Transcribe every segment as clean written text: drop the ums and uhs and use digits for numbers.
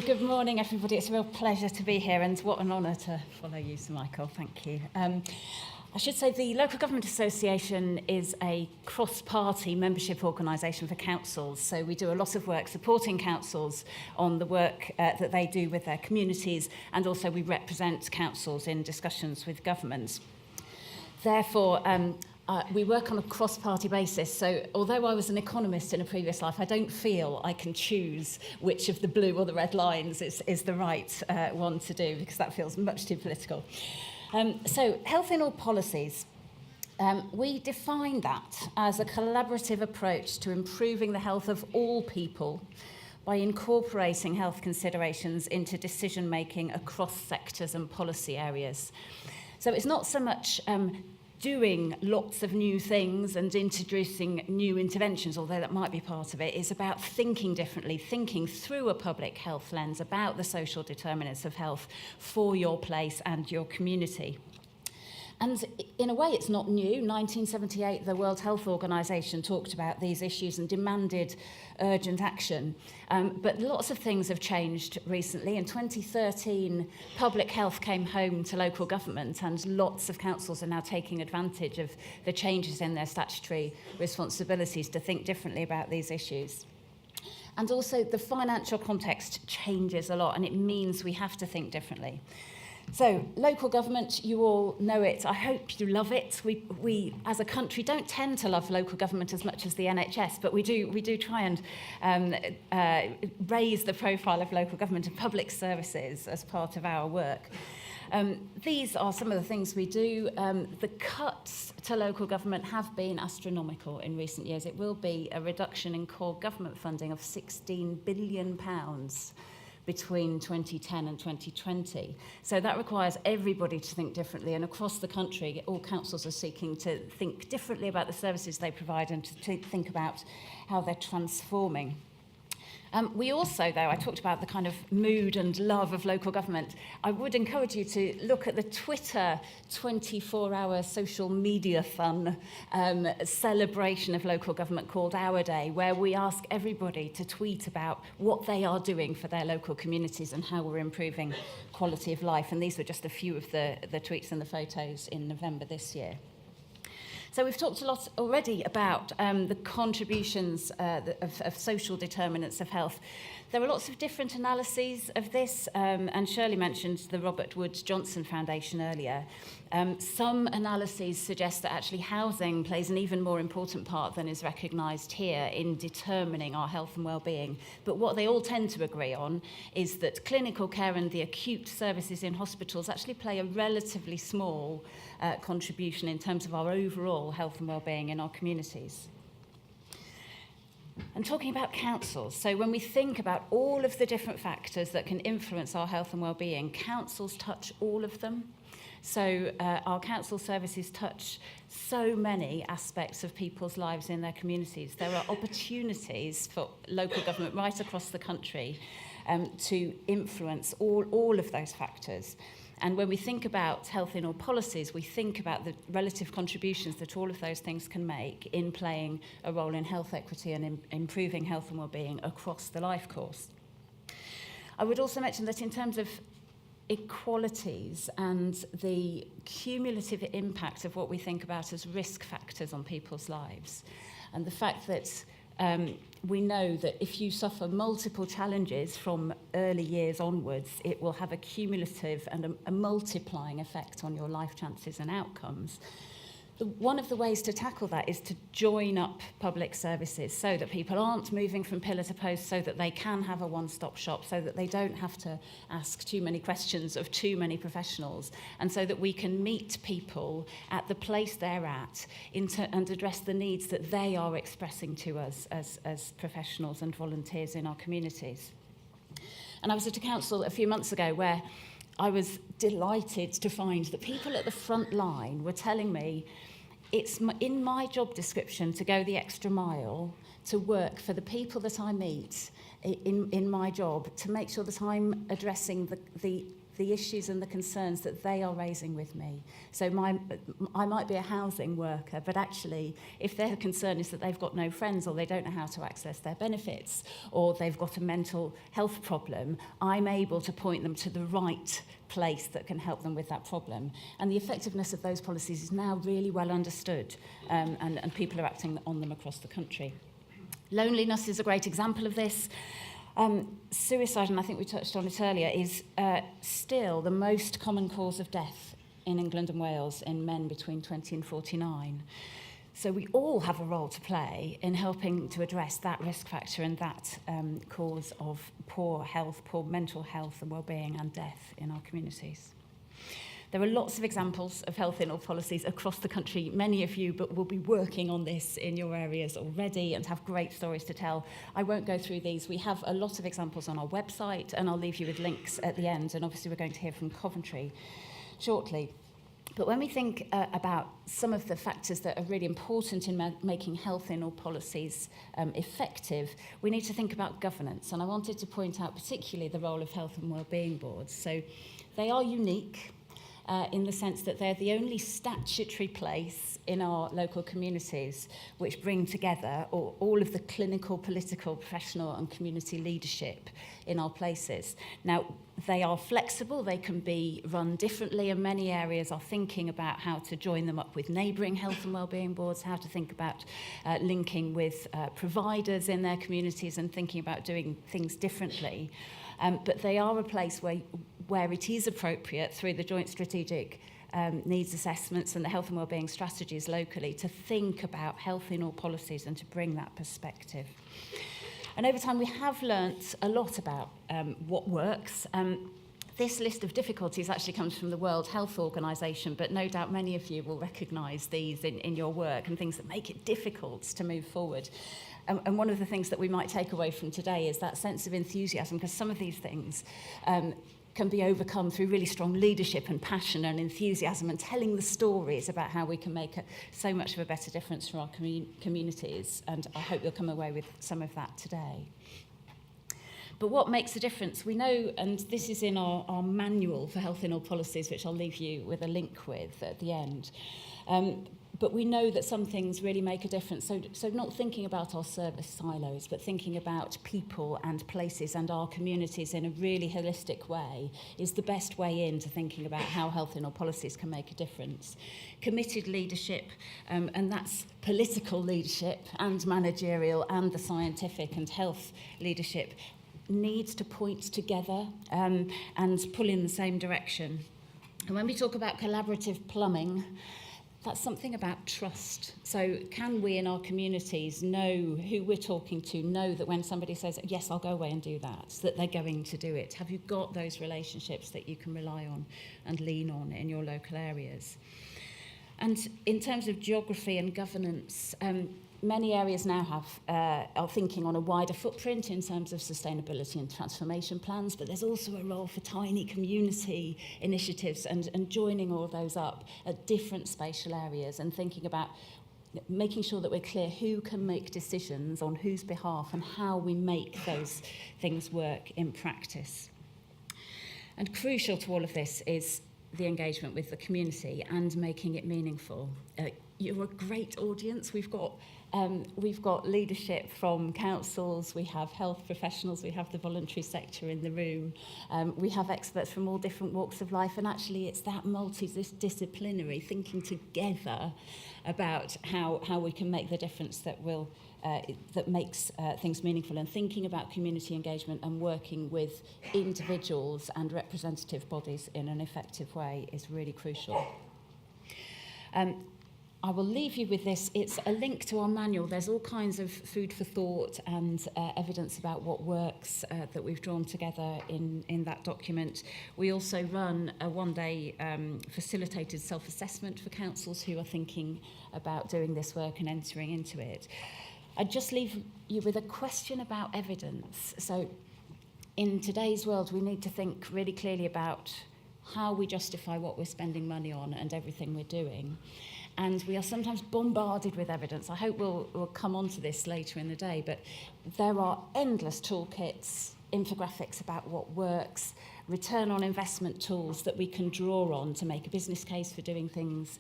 Good morning, everybody. It's a real pleasure to be here, and what an honour to follow you, Sir Michael. Thank you. I should say the Local Government Association is a cross-party membership organisation for councils, so we do a lot of work supporting councils on the work that they do with their communities, and also we represent councils in discussions with governments. Therefore, we work on a cross-party basis, so although I was an economist in a previous life, I don't feel I can choose which of the blue or the red lines is the right one to do, because that feels much too political. So, health in all policies. We define that as a collaborative approach to improving the health of all people by incorporating health considerations into decision-making across sectors and policy areas. So it's not so much doing lots of new things and introducing new interventions, although that might be part of it. It's about thinking differently, thinking through a public health lens about the social determinants of health for your place and your community. And in a way, it's not new. 1978, the World Health Organization talked about these issues and demanded urgent action. But lots of things have changed recently. In 2013, public health came home to local government, and lots of councils are now taking advantage of the changes in their statutory responsibilities to think differently about these issues. And also, the financial context changes a lot, and it means we have to think differently. So, local government, you all know it. I hope you love it. We as a country, don't tend to love local government as much as the NHS, but we do try and raise the profile of local government and public services as part of our work. These are some of the things we do. The cuts to local government have been astronomical in recent years. It will be a reduction in core government funding of £16 billion between 2010 and 2020. So that requires everybody to think differently, and across the country, all councils are seeking to think differently about the services they provide and to think about how they're transforming. We also, though, I talked about the kind of mood and love of local government. I would encourage you to look at the Twitter 24-hour social media fun celebration of local government called Our Day, where we ask everybody to tweet about what they are doing for their local communities and how we're improving quality of life. And these were just a few of the tweets and the photos in November this year. So we've talked a lot already about the contributions of social determinants of health. There are lots of different analyses of this, and Shirley mentioned the Robert Wood Johnson Foundation earlier. Some analyses suggest that actually housing plays an even more important part than is recognised here in determining our health and well-being. But what they all tend to agree on is that clinical care and the acute services in hospitals actually play a relatively small contribution in terms of our overall health and well-being in our communities. And talking about councils, so when we think about all of the different factors that can influence our health and well-being, councils touch all of them. So our council services touch so many aspects of people's lives in their communities. There are opportunities for local government right across the country to influence all of those factors. And when we think about health in all policies, we think about the relative contributions that all of those things can make in playing a role in health equity and in improving health and well-being across the life course. I would also mention that in terms of inequalities and the cumulative impact of what we think about as risk factors on people's lives, and the fact that we know that if you suffer multiple challenges from early years onwards, it will have a cumulative and a multiplying effect on your life chances and outcomes. One of the ways to tackle that is to join up public services so that people aren't moving from pillar to post, so that they can have a one-stop shop, so that they don't have to ask too many questions of too many professionals, and so that we can meet people at the place they're at and address the needs that they are expressing to us as professionals and volunteers in our communities. And I was at a council a few months ago where I was delighted to find that people at the front line were telling me it's in my job description to go the extra mile to work for the people that I meet in my job, to make sure that I'm addressing the the issues and the concerns that they are raising with me. So I might be a housing worker, but actually, if their concern is that they've got no friends or they don't know how to access their benefits or they've got a mental health problem, I'm able to point them to the right place that can help them with that problem. And the effectiveness of those policies is now really well understood, and people are acting on them across the country. Loneliness is a great example of this. Suicide, and I think we touched on it earlier, is still the most common cause of death in England and Wales in men between 20 and 49. So we all have a role to play in helping to address that risk factor and that cause of poor health, poor mental health and well-being and death in our communities. There are lots of examples of health in all policies across the country. Many of you will be working on this in your areas already and have great stories to tell. I won't go through these. We have a lot of examples on our website, and I'll leave you with links at the end. And obviously, we're going to hear from Coventry shortly. But when we think about some of the factors that are really important in making health in all policies effective, we need to think about governance. And I wanted to point out particularly the role of health and wellbeing boards. So they are unique in the sense that they're the only statutory place in our local communities which bring together all of the clinical, political, professional and community leadership in our places. Now, they are flexible, they can be run differently, and many areas are thinking about how to join them up with neighbouring health and wellbeing boards, how to think about linking with providers in their communities and thinking about doing things differently. But they are a place where it is appropriate through the joint strategic needs assessments and the health and wellbeing strategies locally to think about health in all policies and to bring that perspective. And over time we have learnt a lot about what works. This list of difficulties actually comes from the World Health Organization, but no doubt many of you will recognise these in your work and things that make it difficult to move forward. And one of the things that we might take away from today is that sense of enthusiasm, because some of these things can be overcome through really strong leadership and passion and enthusiasm and telling the stories about how we can make so much of a better difference for our communities. And I hope you'll come away with some of that today. But what makes a difference? We know, and this is in our manual for health in all policies, which I'll leave you with a link with at the end. But we know that some things really make a difference. So not thinking about our service silos, but thinking about people and places and our communities in a really holistic way is the best way into thinking about how health in all policies can make a difference. Committed leadership, and that's political leadership and managerial and the scientific and health leadership, needs to point together and pull in the same direction. And when we talk about collaborative plumbing, that's something about trust. So can we in our communities know who we're talking to, know that when somebody says, yes, I'll go away and do that they're going to do it? Have you got those relationships that you can rely on and lean on in your local areas? And in terms of geography and governance, many areas now are thinking on a wider footprint in terms of sustainability and transformation plans, but there's also a role for tiny community initiatives and joining all those up at different spatial areas and thinking about making sure that we're clear who can make decisions on whose behalf and how we make those things work in practice. And crucial to all of this is the engagement with the community and making it meaningful. You're a great audience. We've got leadership from councils, we have health professionals, we have the voluntary sector in the room, we have experts from all different walks of life, and actually it's that multidisciplinary thinking together about how we can make the difference that makes things meaningful, and thinking about community engagement and working with individuals and representative bodies in an effective way is really crucial. I will leave you with this. It's a link to our manual. There's all kinds of food for thought and evidence about what works that we've drawn together in that document. We also run a one-day facilitated self-assessment for councils who are thinking about doing this work and entering into it. I'd just leave you with a question about evidence. So in today's world, we need to think really clearly about how we justify what we're spending money on and everything we're doing. And we are sometimes bombarded with evidence. I hope we'll come on to this later in the day, but there are endless toolkits, infographics about what works, return on investment tools that we can draw on to make a business case for doing things,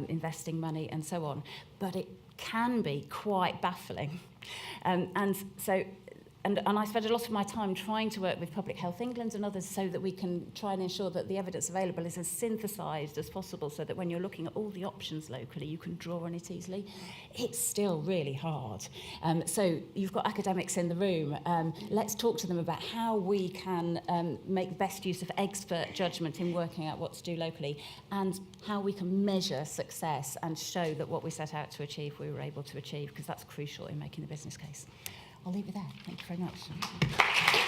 investing money and so on. But it can be quite baffling. And I spend a lot of my time trying to work with Public Health England and others so that we can try and ensure that the evidence available is as synthesised as possible, so that when you're looking at all the options locally, you can draw on it easily. It's still really hard. So you've got academics in the room. Let's talk to them about how we can make the best use of expert judgment in working out what to do locally, and how we can measure success and show that what we set out to achieve, we were able to achieve, because that's crucial in making the business case. I'll leave it there. Thank you very much.